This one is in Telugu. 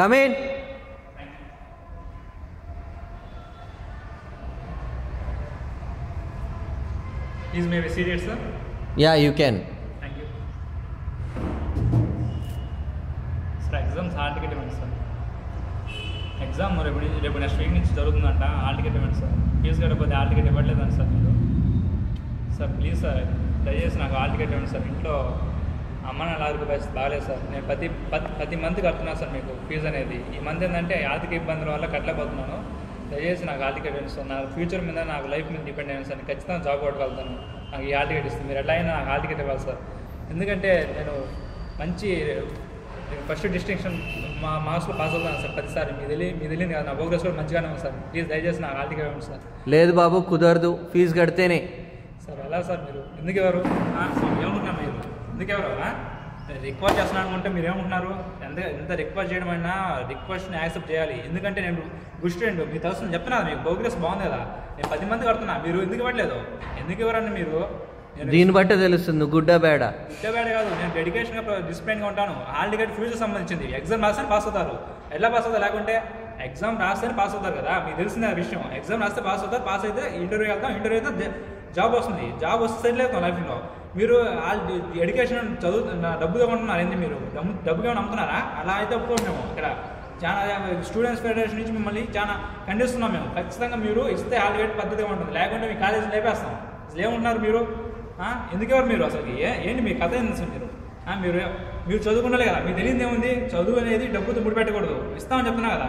Come in. Is maybe serious, sir? Yeah, you can. Thank you. Sir, exams hall ticket ఇవ్వండి సార్. ఎగ్జామ్ రేపు నెక్స్ట్ వీక్ నుంచి జరుగుతుందంట. హాల్ టికెట్ ఇవ్వండి సార్. ఫీజు కట్టకపోతే హాల్ టికెట్ ఇవ్వట్లేదండి సార్ మీరు. సార్ ప్లీజ్ సార్, దయచేసి నాకు హాల్ టికెట్ ఇవ్వండి సార్. ఇంట్లో అమ్మ నా లారీకి పరిస్థితి బాగాలేదు సార్. నేను ప్రతి మంత్ కడుతున్నాను సార్ మీకు ఫీజు అనేది. ఈ మంత్ ఏంటంటే ఆర్థిక ఇబ్బందుల వల్ల కట్టలేకపోతున్నాను. దయచేసి నాకు హాల్ టికెట్ ఇవ్వండి సార్. నా ఫ్యూచర్ మీద, నాకు లైఫ్ మీద డిపెండ్ అయ్యాను సార్. నేను ఖచ్చితంగా జాబ్ కొట్టగలుగుతాను. నాకు ఈ హాల్ టికెట్ ఇస్తుంది. మీరు ఎలా అయినా నాకు హాల్ టికెట్ ఇవ్వాలి సార్. ఎందుకంటే నేను మంచి ఫస్ట్ డిస్టింక్షన్ మా మార్క్స్లో పాస్ అవుతాను సార్ ప్రతిసారి. మీ తెలియదు కదా, నా ప్రోగ్రెస్ కూడా మంచిగానే ఉంది సార్. ప్లీజ్ దయచేసి నాకు హాల్ టికెట్ ఇవ్వండి సార్. లేదు బాబు, కుదరదు. ఫీజు కడితేనే. సార్ ఎలా సార్ మీరు ఎందుకు ఎవరు ఏమనుకుంటున్నారు? మీరు ఎందుకు ఎవరు రిక్వెస్ట్ చేస్తున్నాను అనుకుంటే మీరు ఏమనుకుంటున్నారు? ఎంత రిక్వెస్ట్ చేయడం అయినా రిక్వెస్ట్ని యాక్సెప్ట్ చేయాలి. ఎందుకంటే నేను గుడ్ స్టూడెంట్, మీకు తెలుసు చెప్తున్నా, మీకు ప్రోగ్రెస్ బాగుంది కదా. నేను 10 మంది కడుతున్నా, మీరు ఎందుకు ఇవ్వట్లేదు? ఎందుకు ఇవ్వరండి మీరు? దీన్ని బట్టే తెలుస్తుంది గుడ్డా బేడా. గుడ్డా బేడా కాదు, నేను డెడికేషన్గా డిసిప్లైన్గా ఉంటాను. హాల్ టికెట్ ఫ్యూచర్ సంబంధించింది. ఎగ్జామ్ రాస్తే పాస్ అవుతారు. ఎట్లా పాస్ అవుతారు? లేకుంటే ఎగ్జామ్ రాస్తేనే పాస్ అవుతారు కదా, మీకు తెలిసిన విషయం. ఎగ్జామ్ రాస్తే పాస్ అవుతారు. పాస్ అయితే ఇంటర్వ్యూ వెళ్తాం, ఇంటర్వ్యూ అయితే జాబ్ వస్తుంది. జాబ్ వస్తే సెటిల్ అవుతాం లైఫ్లో. మీరు ఎడ్యుకేషన్ డబ్బుగా కొంటున్నారు. ఏంటి మీరు డబ్బుగా నమ్ముతున్నారా? అలా అయితే ఒప్పుకోండి. మేము ఇక్కడ చాలా స్టూడెంట్స్ ఫెడరేషన్ నుంచి మిమ్మల్ని చాలా ఖండిస్తున్నాం. మేము ఖచ్చితంగా మీరు ఇస్తే హాల్ టికెట్ పద్ధతిగా ఉంటుంది. లేకుంటే మీ కాలేజీ లేపేస్తాం. అసలు ఏముంటున్నారు మీరు? ఎందుకెవరు మీరు? అసలు ఏంటి మీ కథ ఏంటి సార్? మీరు చదువుకున్నారు కదా, మీకు తెలియదు ఏముంది? చదువు అనేది డబ్బుతో ముడిపెట్టకూడదు. ఇస్తామని చెప్తున్నా కదా.